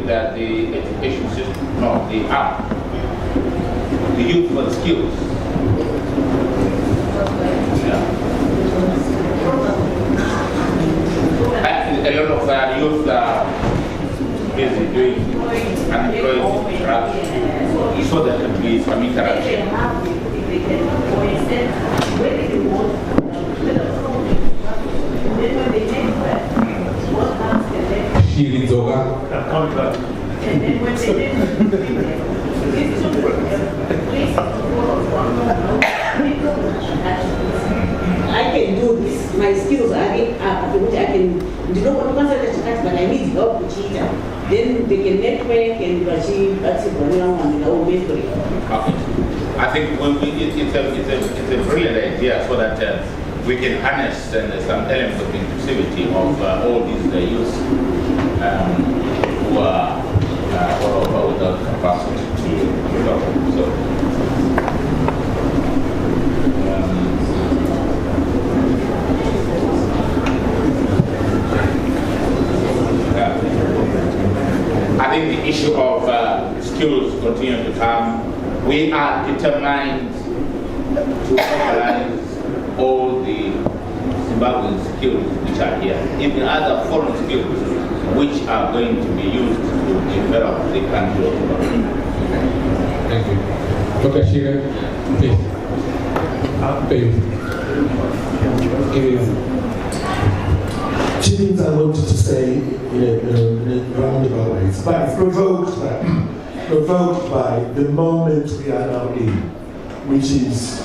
think that the education system, no, the youth for skills. Yeah. A lot of youth are busy doing unemployed interaction, so there can be some interaction. I can do this. My skills are which I can do not concentrate, but I need help to cheat. Then they can network and achieve that's it. I think it's a brilliant idea so that we can harness some elements of inclusivity of all these youth who are without capacity to develop. So, I think the issue of skills continue to come. We are determined to mobilize all the Zimbabwean skills which are here, even other foreign skills which are going to be used to develop the country of Zimbabwe. Thank you. Dr. Shira, please. Two things I wanted to say in a roundabout way, but it's provoked by the moment we are now in, which is,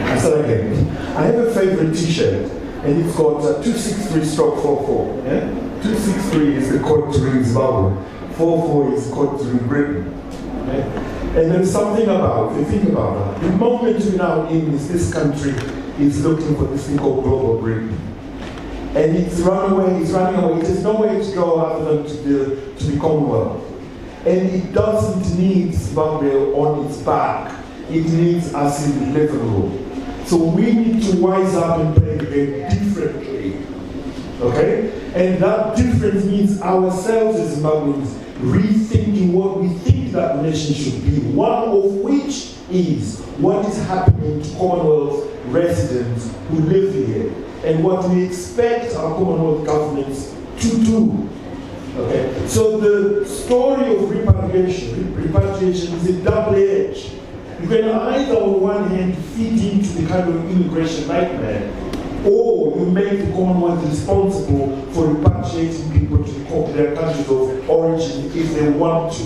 I start again. I have a favorite t-shirt, and it's got 263/44. Yeah? 263 is the code to ring Zimbabwe, 44 is the code to ring Britain. Okay? And there's something about, if you think about that, the moment we're now in is this country is looking for this thing called global Britain. And it's running away, there's no way to go other than to the Commonwealth. And it doesn't need Zimbabwe on its back, it needs us in the living room. So we need to wise up and play the game differently. Okay? And that difference means ourselves as Zimbabweans rethinking what we think that nation should be, one of which is what is happening to Commonwealth residents who live here and what we expect our Commonwealth governments to do. Okay? So the story of repatriation is a double edge. You can either on one hand feed into the kind of immigration nightmare, or you make the Commonwealth responsible for repatriating people to their countries of origin if they want to.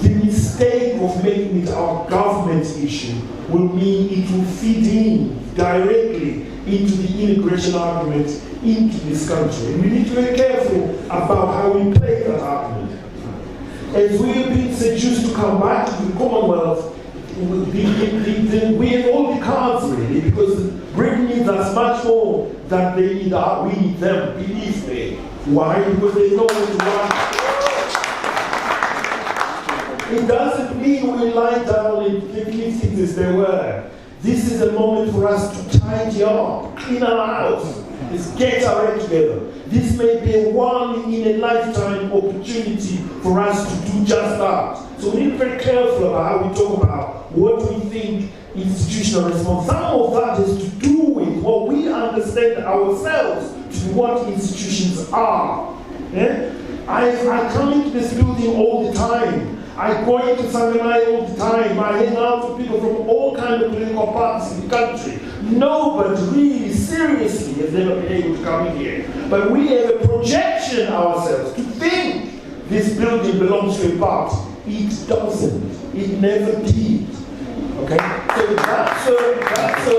The mistake of making it our government issue will mean it will feed in directly into the immigration argument into this country. And we need to be careful about how we play that argument. As we have been seduced to come back to the Commonwealth, we have all the cards really, because Britain needs us much more than they need us. We need them, believe me. Why? Because there's no way to run. It doesn't mean we lie down and leave things as they were. This is a moment for us to tidy up, clean our house, let's get our head together. This may be a one-in-a-lifetime opportunity for us to do just that. So we need to be very careful about how we talk about what we think institutional response. Some of that is to do with what we understand ourselves to be what institutions are. Yeah? I come into this building all the time. I go into Sanganai all the time. I hang out with people from all kinds of political parties in the country. Nobody really, seriously, has ever been able to come in here. But we have a projection ourselves to think this building belongs to a party. It doesn't. It never did. Okay? So that's a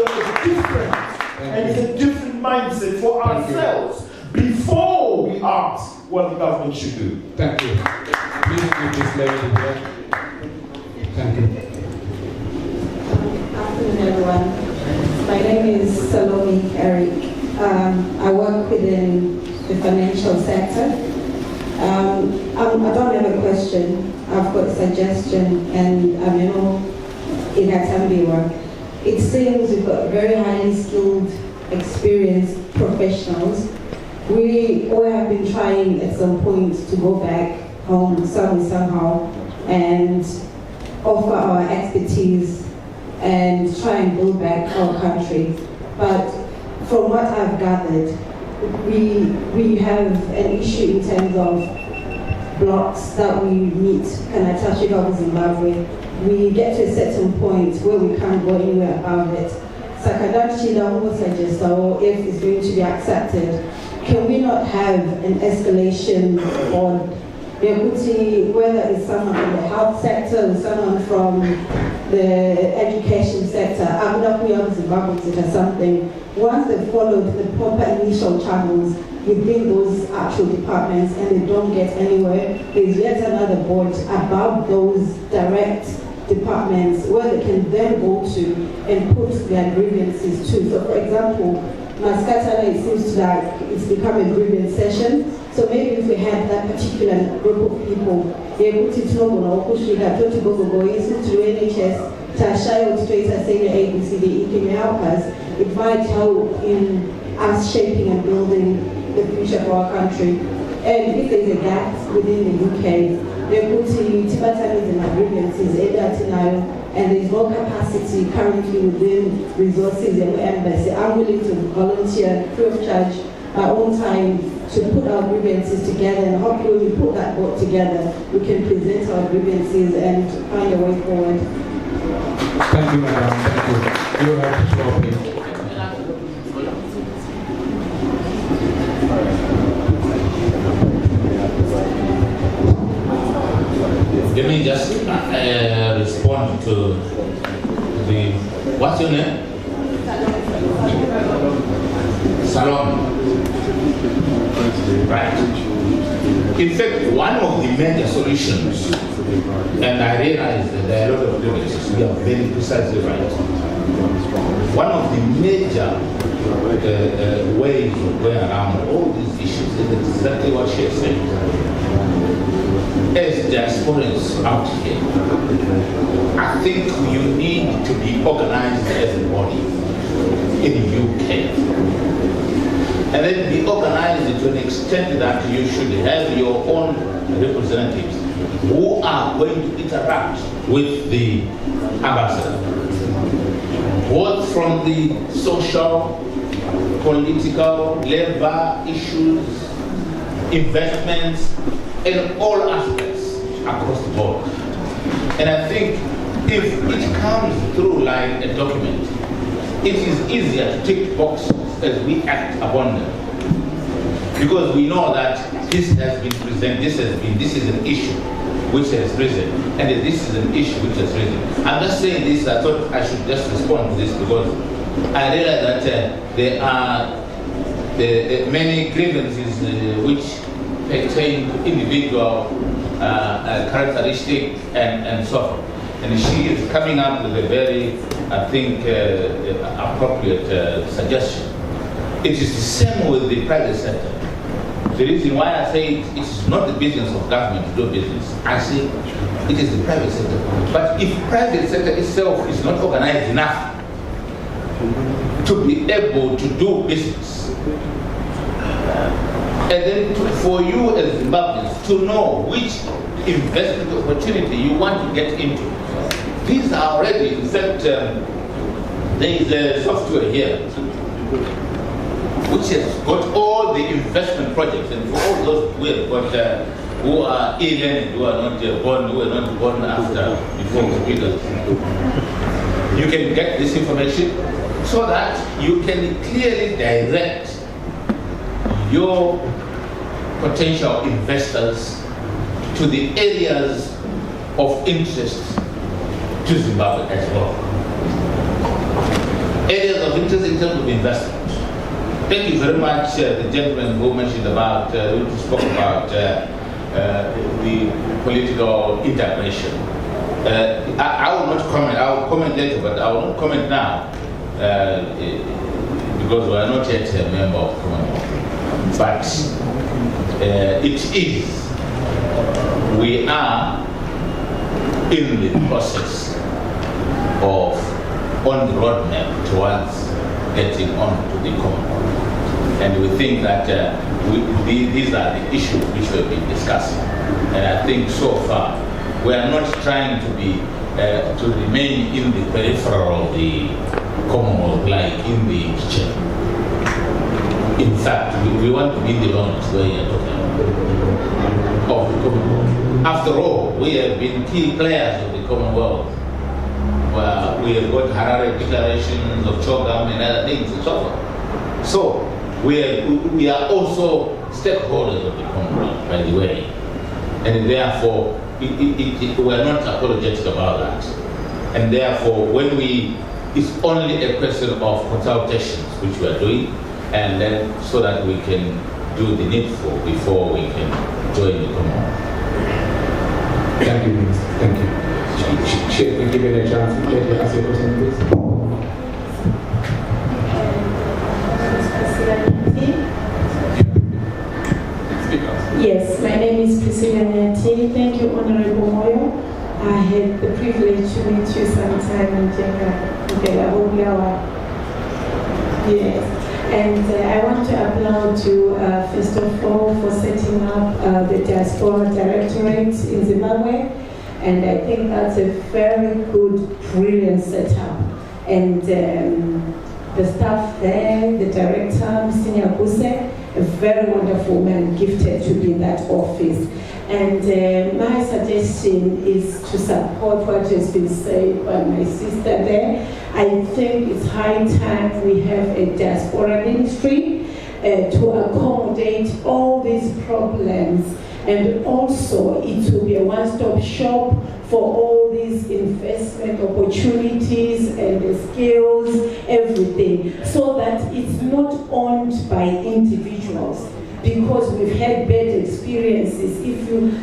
different, and it's a different mindset for ourselves before we ask what the government should do. Thank you. Please give this lady here. Thank you. Good afternoon, everyone. My name is Salome Eric. I work within the financial sector. I don't have a question. I've got a suggestion, and it has to be work. It seems we've got very highly skilled, experienced professionals We all have been trying at some point to go back home somehow and offer our expertise and try and build back our country. But from what I've gathered, we have an issue in terms of blocks that we meet. Can I touch it over Zimbabwe? We get to a certain point where we can't go anywhere about it. Sakadachi almost suggest, or if it's going to be accepted, can we not have an escalation board? Whether it's someone from the health sector or someone from the education sector, I would have Zimbabwe or something. Once they followed the proper initial channels within those actual departments and they don't get anywhere, there's yet another board above those direct departments where they can then go to and put their grievances to. So for example, Maskatana, it seems like it's become a grievance session. So maybe if we had that particular group of people, they put it to NHS, Tashayo to say ABCD, can you help us? It might help in us shaping and building the future of our country. And if there's a gap within the UK, they're putting Tibetanis and grievances, and there's no capacity currently within resources and embassy. I'm willing to volunteer free of charge my own time to put our grievances together, and hopefully when we put that board together, we can present our grievances and find a way forward. Thank you, madam. Thank you. You have the floor, please. Let me just respond to the, what's your name? Salon. Right. In fact, one of the major solutions, and I realize that there are a lot of grievances, we are very precisely right. One of the major ways of going around all these issues is exactly what she has said. As diasporans out here, I think you need to be organized as a body in the UK. And then be organized to an extent that you should have your own representatives who are going to interact with the ambassador, both from the social, political, labor issues, investments, in all aspects across the board. And I think if it comes through like a document, it is easier to tick boxes as we act upon them. Because we know that this has been presented, this is an issue which has risen, and this is an issue which has risen. I'm just saying this, I thought I should just respond to this because I realize that there are many grievances which pertain to individual characteristic and so forth. And she is coming up with a very, I think, appropriate suggestion. It is the same with the private sector. The reason why I say it is not the business of government to do business, I say it is the private sector. But if private sector itself is not organized enough to be able to do business, and then for you as Zimbabweans to know which investment opportunity you want to get into. These are already, in fact, there is a software here which has got all the investment projects, and for all those who have got, who are alien, who are not born after, before computers, you can get this information so that you can clearly direct your potential investors to the areas of interest to Zimbabwe as well. Areas of interest in terms of investment. Thank you very much, the gentleman who mentioned about, who spoke about the political integration. I will not comment, I will comment later, but I will not comment now because we are not yet a member of the Commonwealth. But it is, we are in the process of on the roadmap towards getting on to the Commonwealth. And we think that these are the issues which we've been discussing. And I think so far, we are not trying to be, to remain in the peripheral of the Commonwealth, like in the kitchen. In fact, we want to be the lounge where you are talking of the Commonwealth. After all, we have been key players of the Commonwealth. Where we have got Harare declarations of Chogam and other things and so forth. So we are also stakeholders of the Commonwealth, by the way. And therefore, we are not apologetic about that. And therefore, it's only a question of consultations which we are doing, and then so that we can do the needful before we can join the Commonwealth. Thank you, Minister. Thank you. Should we give it a chance to let you ask your question, please? Yes, my name is Priscilla Nyati. Thank you, Honourable Moyo. I had the privilege to meet you sometime in Jakarta. Yes. And I want to applaud you, first of all, for setting up the Diaspora Directorate in Zimbabwe. And I think that's a very good, brilliant setup. And the staff there, the director, Mr. Nyakuse, a very wonderful man, gifted to be in that office. And my suggestion is to support what has been said by my sister there. I think it's high time we have a diaspora ministry to accommodate all these problems. And also, it will be a one-stop shop for all these investment opportunities and the skills, everything, so that it's not owned by individuals. Because we've had bad experiences.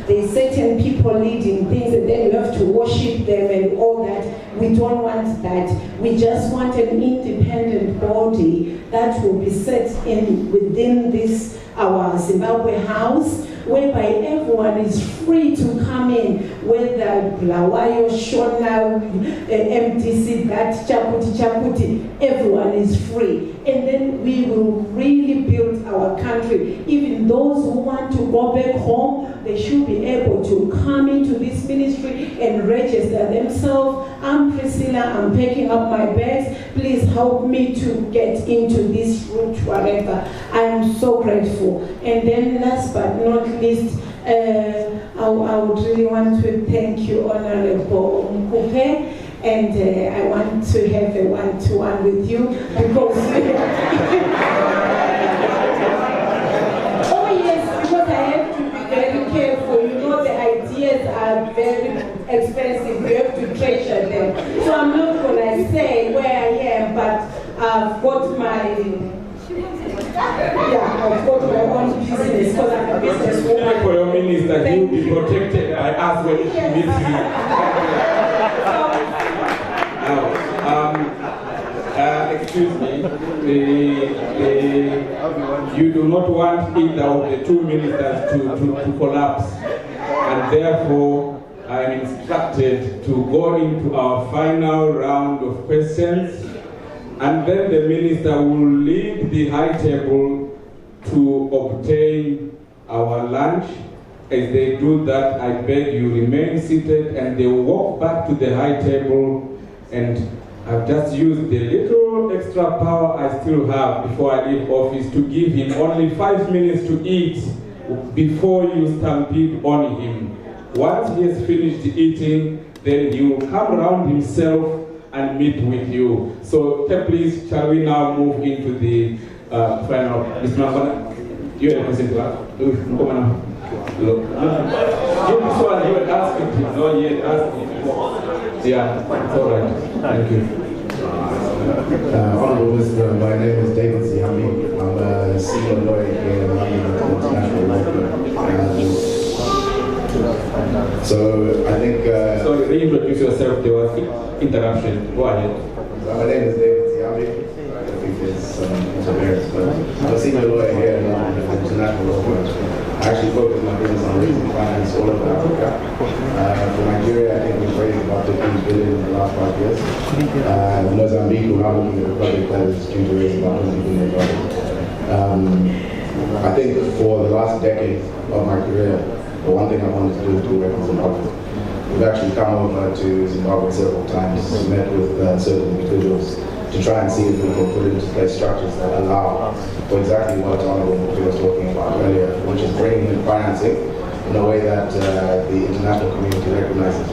There's certain people leading things and then you have to worship them and all that. We don't want that. We just want an independent body that will be set within this, our Zimbabwe house, whereby everyone is free to come in, whether Blawayo, Shona, MDC, that Chakuti, everyone is free. And then we will really build our country. Even those who want to go back home, they should be able to come into this ministry and register themselves. I'm Priscilla, I'm packing up my bags. Please help me to get into this route, whatever. I'm so grateful. And then last but not least, I would really want to thank you, Honourable Mkupe. And I want to have a one-to-one with you because oh yes, because I have to be very careful. You know the ideas are very expensive. You have to treasure them. So I'm not gonna say where I am, but I've got my I've got my own business because I'm a businesswoman. For your minister, he will be protected by us when she meets you. Excuse me, you do not want either of the two ministers to collapse, and therefore I am instructed to go into our final round of questions, and then the minister will lead the high table to obtain our lunch. As they do that, I beg you remain seated, and they will walk back to the high table, and I've just used the little extra power I still have before I leave office to give him only 5 minutes to eat before you stampede on him. Once he has finished eating, then he will come around himself and meet with you. So please, shall we now move into the final? Mr. Mafana, you have a question to ask? Look. This one you were asking, not yet asking. Yeah, it's all right. Thank you. Honourable Minister, my name is David Zihambi. I'm a senior lawyer here in the International Law Firm. So I think... Sorry, reintroduce yourself. There was interruption. Go ahead. My name is David Zihambi. I think there's some interference, but I'm a senior lawyer here in the International Law Firm. I actually focus my business on raising finance all over Africa. For Nigeria, I think we've raised about 15 billion in the last 5 years. Mozambique, we're now looking at a project that is due to raise about $20 billion. I think for the last decade of my career, the one thing I wanted to do is do work in Zimbabwe. We've actually come over to Zimbabwe several times, met with certain individuals to try and see if we can put into place structures that allow for exactly what Honourable Moyo was talking about earlier, which is bringing in financing in a way that the international community recognizes,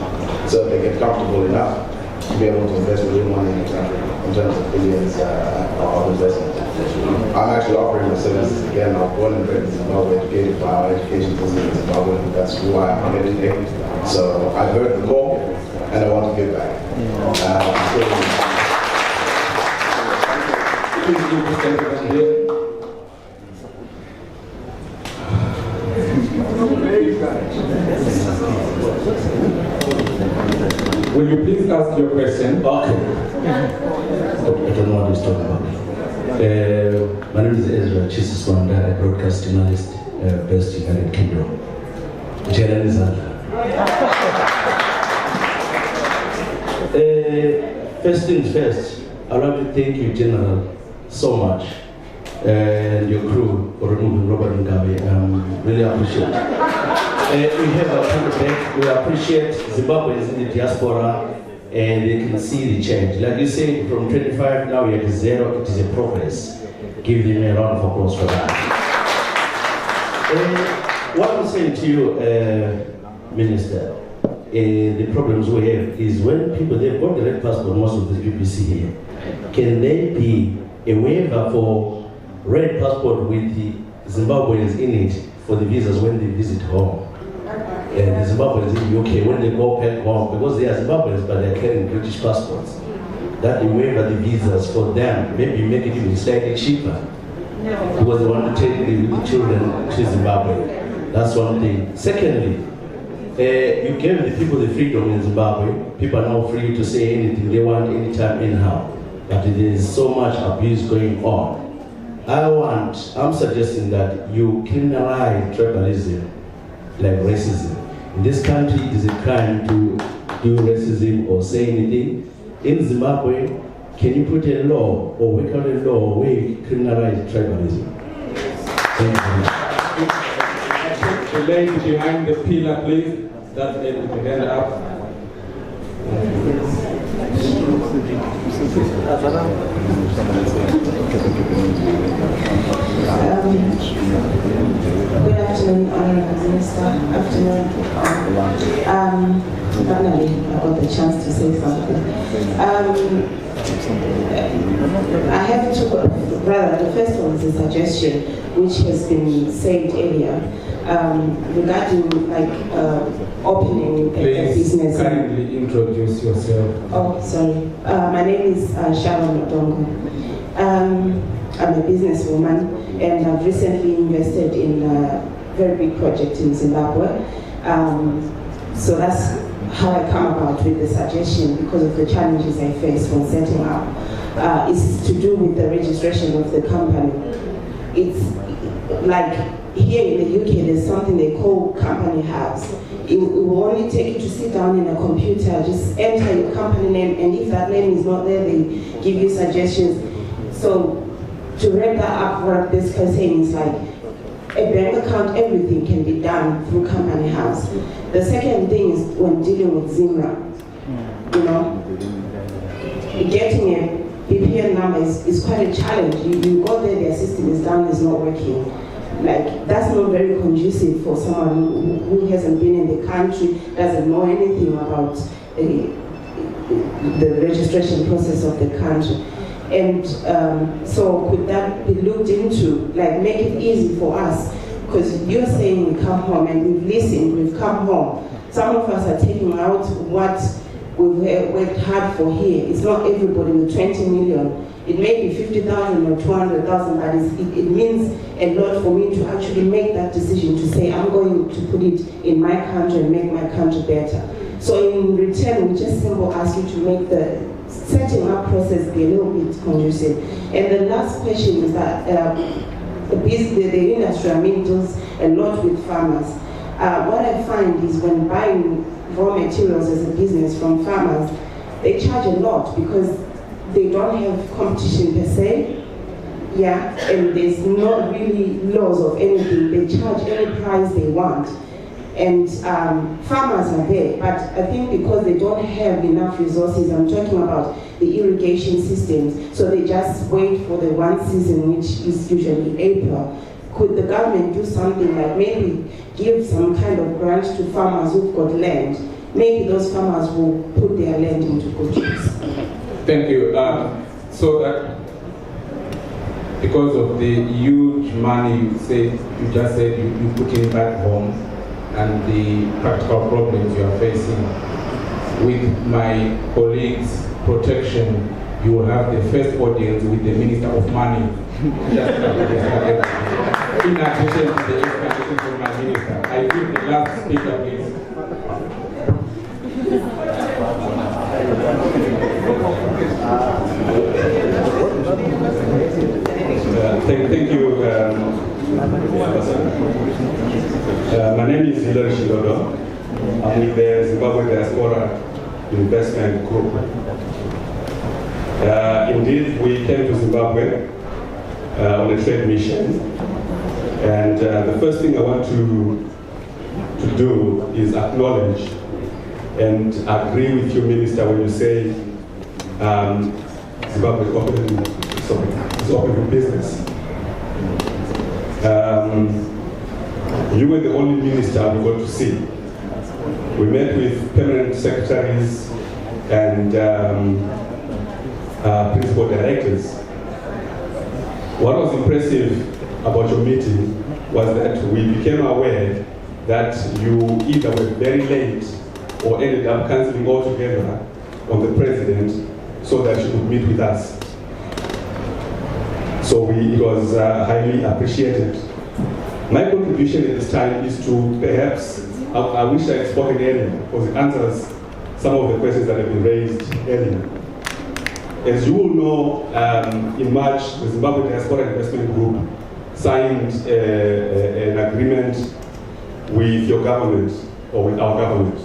so they get comfortable enough to be able to invest real money in the country in terms of billions of investment. I'm actually offering my services again. I was born and bred in Zimbabwe, educated by our education system in Zimbabwe. That's why I'm here today. So I heard the call and I want to give back. Will you please ask your question? Okay. I don't know what he's talking about. My name is Ezra Chisiswanda, a broadcast journalist based in United Kingdom. First things first, I'd like to thank you, General, so much, and your crew for removing Robert Mugabe. Really appreciate it. We have a feedback. We appreciate Zimbabweans in the diaspora, and they can see the change. Like you said, from 25 now we are at 0. It is a progress. Give them a round of applause for that. What I'm saying to you, Minister, the problems we have is when people, they've got the red passport, most of the people see here, can there be a waiver for red passport with the Zimbabweans in it for the visas when they visit home? And the Zimbabweans in the UK, when they go back home, because they are Zimbabweans but they're carrying British passports, that they waiver the visas for them, maybe make it even slightly cheaper. No. Because they want to take the children to Zimbabwe. That's one thing. Secondly, you gave the people the freedom in Zimbabwe. People are now free to say anything they want, anytime, anyhow. But there is so much abuse going on. I'm suggesting that you criminalize tribalism, like racism. In this country, it is a crime to do racism or say anything. In Zimbabwe, can you put a law or work out a law where you criminalize tribalism? Thank you. The lady behind the pillar, please. That lady with the hand up. Good afternoon, Honourable Minister. Afternoon. Finally, I got the chance to say something. I have two, rather, the first one is a suggestion which has been said earlier regarding opening a business. Please kindly introduce yourself. Oh, sorry. My name is Sharon Odongo. I'm a businesswoman and I've recently invested in a very big project in Zimbabwe. So that's how I come about with the suggestion because of the challenges I face when setting up. It's to do with the registration of the company. It's like here in the UK, there's something they call company house. It will only take you to sit down in a computer, just enter your company name, and if that name is not there, they give you suggestions. So to wrap that up, what I'm basically saying is like a bank account, everything can be done through company house. The second thing is when dealing with ZIMRA, you know, getting a BPN number is quite a challenge. You go there, their system is down, it's not working. Like, that's not very conducive for someone who hasn't been in the country, doesn't know anything about the registration process of the country. And so could that be looked into, like make it easy for us? Because you're saying we come home and we've listened, we've come home. Some of us are taking out what we've worked hard for here. It's not everybody with 20 million. It may be 50,000 or 200,000, but it means a lot for me to actually make that decision to say, I'm going to put it in my country and make my country better. So in return, we just simply ask you to make the setting up process be a little bit conducive. And the last question is that the industry, I mean, does a lot with farmers. What I find is when buying raw materials as a business from farmers, they charge a lot because they don't have competition per se. yeah, and there's not really laws of anything. They charge any price they want. And farmers are there, but I think because they don't have enough resources, I'm talking about the irrigation systems, so they just wait for the one season, which is usually April. Could the government do something like maybe give some kind of grant to farmers who've got land? Maybe those farmers will put their land into good use. Thank you. So that because of the huge money you just said you put in back home, and the practical problems you are facing, with my colleagues' protection, you will have the first audience with the Minister of Money. In addition to the explanation from my minister, I give the last speaker, please. Thank you. My name is Hilary Shidodo. I'm with the Zimbabwe Diaspora Investment Group. Indeed, we came to Zimbabwe on a trade mission, and the first thing I want to do is acknowledge and agree with you, Minister, when you say Zimbabwe is open for business. You were the only minister we got to see. We met with permanent secretaries and principal directors. What was impressive about your meeting was that we became aware that you either were very late or ended up cancelling altogether on the president so that you could meet with us. So it was highly appreciated. My contribution at this time is to perhaps, I wish I had spoken earlier because it answers some of the questions that have been raised earlier. As you will know, in March, the Zimbabwe Diaspora Investment Group signed an agreement with your government, or with our government.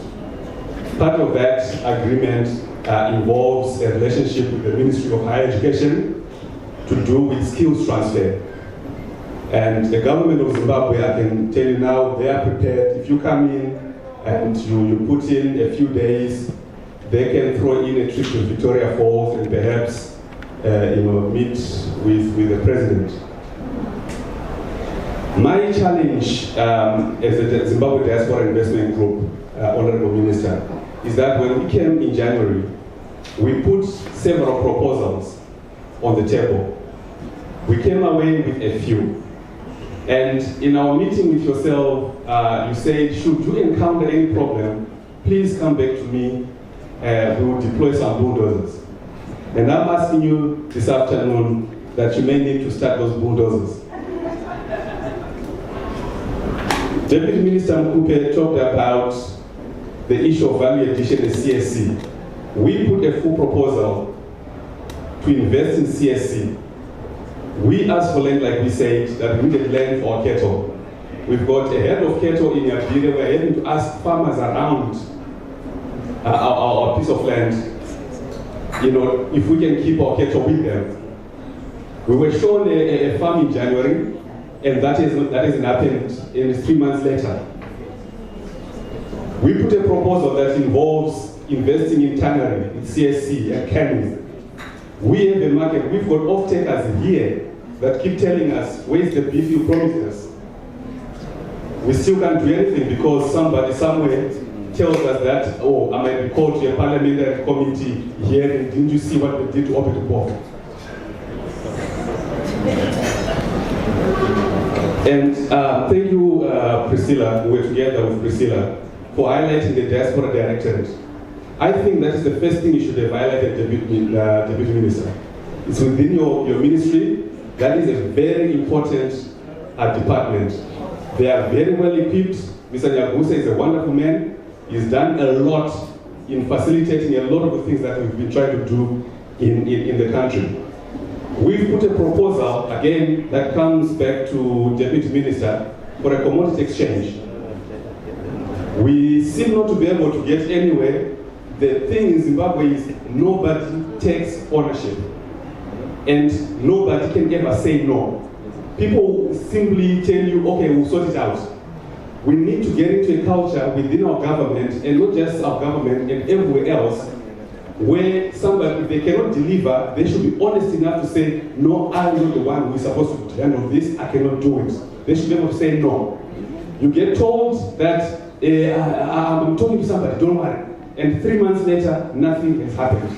Part of that agreement involves a relationship with the Ministry of Higher Education to do with skills transfer. And the government of Zimbabwe, I can tell you now, they are prepared. If you come in and you put in a few days, they can throw in a trip to Victoria Falls and perhaps meet with the president. My challenge as a Zimbabwe Diaspora Investment Group, Honourable Minister, is that when we came in January, we put several proposals on the table. We came away with a few. And in our meeting with yourself, you said, should you encounter any problem, please come back to me. We will deploy some bulldozers. And I'm asking you this afternoon that you may need to start those bulldozers. Deputy Minister Mkupe talked about the issue of value addition in CSC. We put a full proposal to invest in CSC. We asked for land, like we said, that we needed land for our cattle. We've got a head of cattle in Yabire. We're having to ask farmers around our piece of land, if we can keep our cattle with them. We were shown a farm in January, and that hasn't happened in 3 months later. We put a proposal that involves investing in tannery, in CSC, and canning. We have a market. We've got off-takers here that keep telling us, where's the beef you promised us? We still can't do anything because somebody somewhere tells us that, oh, I might be called to a parliamentary committee here, and didn't you see what they did to open the port? And thank you, Priscilla, we were together with Priscilla, for highlighting the Diaspora Directorate. I think that is the first thing you should have highlighted, Deputy Minister. It's within your ministry. That is a very important department. They are very well equipped. Mr. Nyagusa is a wonderful man. He's done a lot in facilitating a lot of the things that we've been trying to do in the country. We've put a proposal, again, that comes back to Deputy Minister for a commodity exchange. We seem not to be able to get anywhere. The thing in Zimbabwe is nobody takes ownership. and nobody can ever say no. People simply tell you, okay, we'll sort it out. We need to get into a culture within our government, and not just our government, and everywhere else, where somebody, if they cannot deliver, they should be honest enough to say, no, I'm not the one who is supposed to handle this, I cannot do it. They should be able to say no. You get told that, I'm talking to somebody, don't worry. And 3 months later, nothing has happened.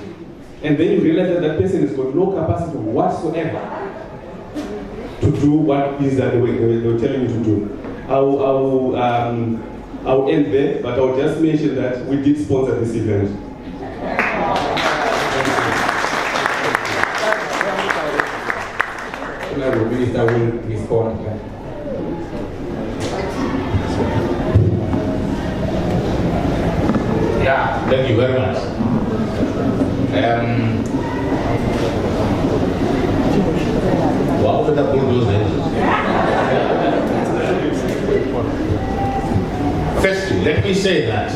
And then you realize that that person has got no capacity whatsoever to do what it is that they were telling you to do. I'll end there, but I'll just mention that we did sponsor this event. Honourable Minister will respond. Yeah, thank you very much. Wow, the bulldozer. Firstly, let me say that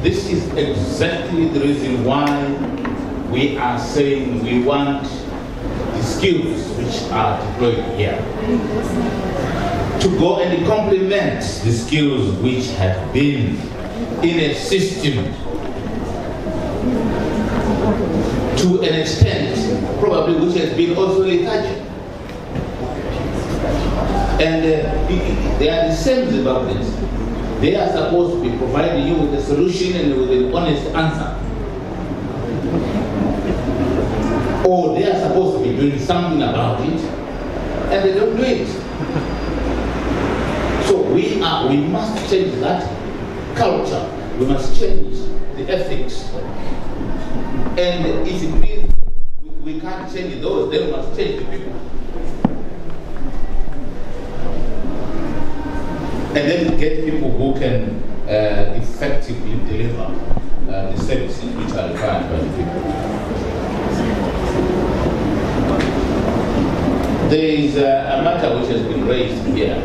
this is exactly the reason why we are saying we want the skills which are deployed here to go and complement the skills which have been in a system to an extent probably which has been also lethargic. And they are the same Zimbabweans. They are supposed to be providing you with a solution and with an honest answer. Or they are supposed to be doing something about it, and they don't do it. So we must change that culture. We must change the ethics. And if it means we can't change those, then we must change the people. And then get people who can effectively deliver the services which are required by the people. There is a matter which has been raised here,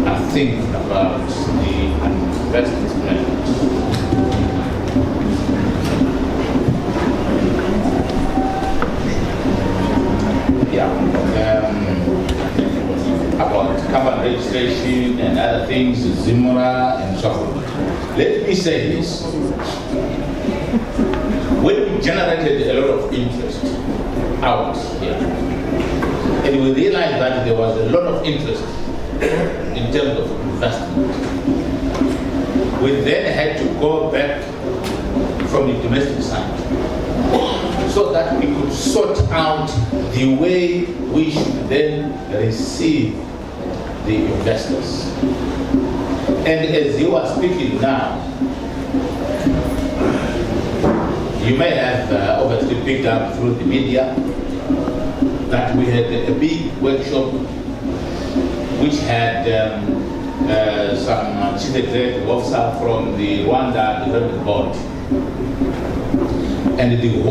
I think, about the investment plan. About carbon registration and other things, ZIMBABWE and so forth. Let me say this. When we generated a lot of interest out here, and we realized that there was a lot of interest in terms of investment, we then had to go back from the domestic side so that we could sort out the way we should then receive the investors. And as you are speaking now, you may have obviously picked up through the media that we had a big workshop which had some chief executive officer from the Rwanda Development Board. And the